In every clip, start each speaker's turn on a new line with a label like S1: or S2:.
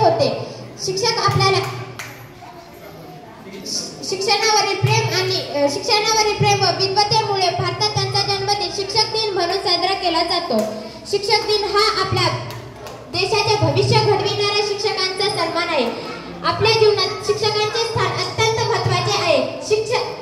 S1: होते. शिक्षक आपल्याला शिक्षणावरील प्रेम व विद्वत्तेमुळे भारतात त्यांचा जन्मदिन शिक्षक दिन म्हणून साजरा केला जातो. शिक्षक दिन हा आपल्या देशाचे भविष्य घडविणाऱ्या शिक्षकांचा सन्मान आहे. आपल्या जीवनात शिक्षकांचे स्थान अत्यंत महत्त्वाचे आहे. शिक्षक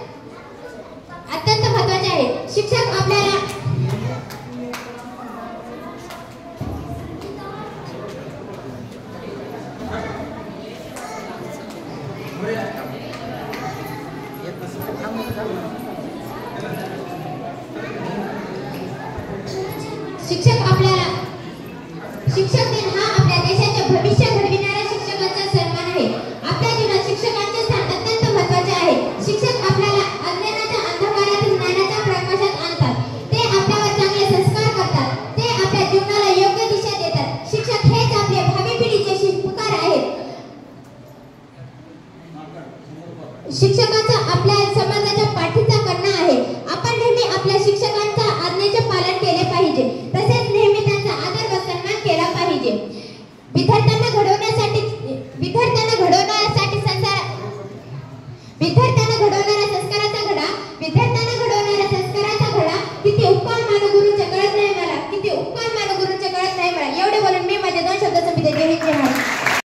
S1: आपल्याला शिक्षक दिन हा आपल्या देशाचे भविष्य घडविणाऱ्या शिक्षकांचा सन्मान आहे. आपल्या जीवनात शिक्षकांचे स्थान अत्यंत महत्त्वाचे आहे. शिक्षक आपल्याला अज्ञानाच्या अंधकारातून ज्ञानाच्या प्रकाशात आणतात. ते आपल्यावर चांगले संस्कार करतात. ते आपल्या जीवनाला योग्य दिशा देतात. शिक्षक हेच आपले भावी पिढीचे शिल्पकार आहेत. शिक्षकाचा आपल्या समाजाच्या पाठीचा कणा आहे. आपण नेहमी आपल्या शिक्षकांच्या आज्ञेचे पालन केले पाहिजे. तसेच नेहमी त्यांचा आदर व सन्मान केला पाहिजे. विद्यार्थ्यांना घडवण्यासाठी संस्काराचा घडा किती उपकार मानू गुरुचे कळत नाही मला. किती उपकार